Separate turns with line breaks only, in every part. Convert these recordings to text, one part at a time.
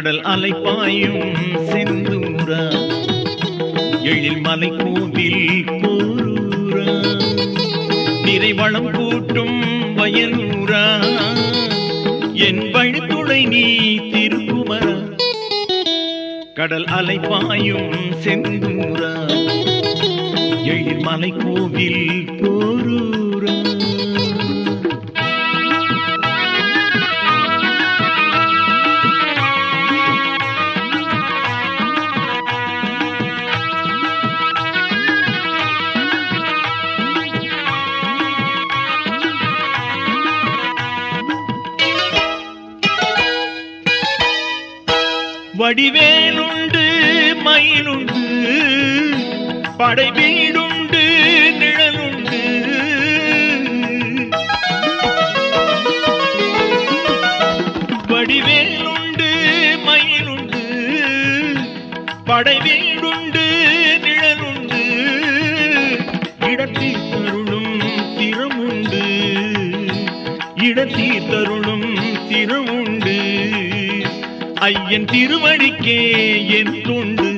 கடல் அலைப்பாயும் செந்தூரா எழில் மலை கோவில் போரூரா நிறைவளம் கூட்டும் வயலூரா என் வழித்துணை நீ திருக்குமரா கடல் அலைப்பாயும் செந்தூரா எழில் மலை கோவில் போரூரா வடிவேலுண்டு மயிலுண்டு படை வீடுண்டு நிழலுண்டு வடிவேலுண்டு மயிலுண்டு படை வீடுண்டு நிழலுண்டு இடத்தில் தருளும் திறமுண்டு இடத்தில் தருளும் திறமுண்டு ஐயன் திருவடிக்கே என் தொண்டு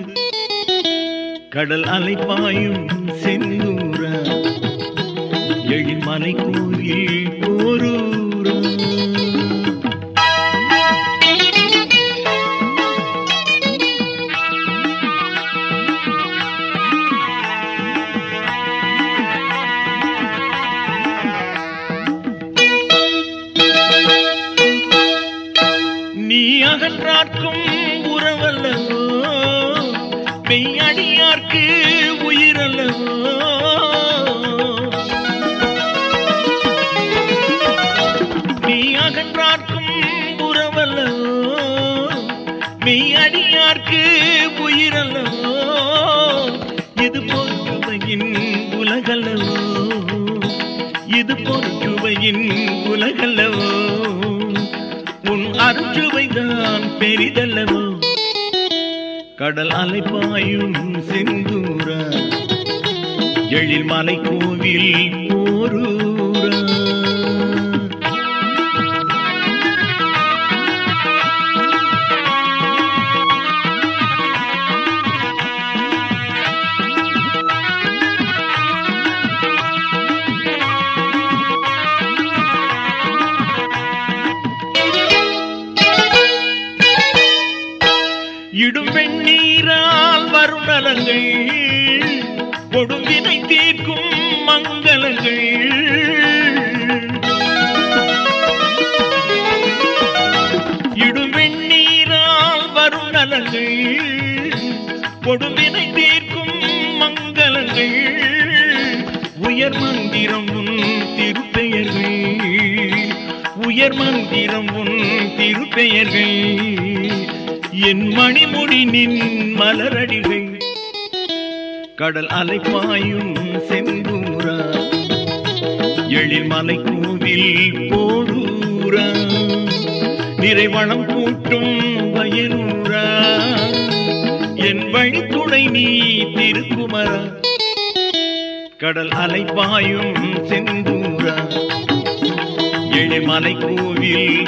கடல் அலைப்பாயும் செந்தூரா எழில் மலை கோவில் போரூரா நீ அகன்றார்க்கும் உறவல்லவோ மெய்யடியார்க்கு உயிரல்லவோ நீ அகன்றார்க்கும் உறவல்லவோ மெய்யடியார்க்கு உயிரல்லவோ இது பொறுச்சுவையின் உலகல்லவோ இது பொறுச்சுவையின் உலகல்லவோ உன் அருச்சுவைதான் பெரிதல்லவோ கடல் அலைப்பாயும் செந்தூரா எழில் மலை கோவில் போரூரா இடும் வெண்ணீரால் வரும் நலங்கள் கொடுங்கினை தீர்க்கும் மங்களங்கள் இடும் வெண்ணீரால் வரும் நலங்கள் கொடுங்கினை தீர்க்கும் மங்களங்கள் உயர் மந்திரம் உன் திருப்பெயர்கள் உயர் மந்திரம் உன் திருப்பெயர்கள் என் மணிமுடி நின் மலரடிகள் கடல் அலைப்பாயும் செந்தூரா எழில் மலை கோவில் போரூரா நிறைவளம் கூட்டும் வயலூரா என் வழித்துணை நீ திருக்குமரா கடல் அலைப்பாயும் செந்தூரா எழில் மலை கோவில்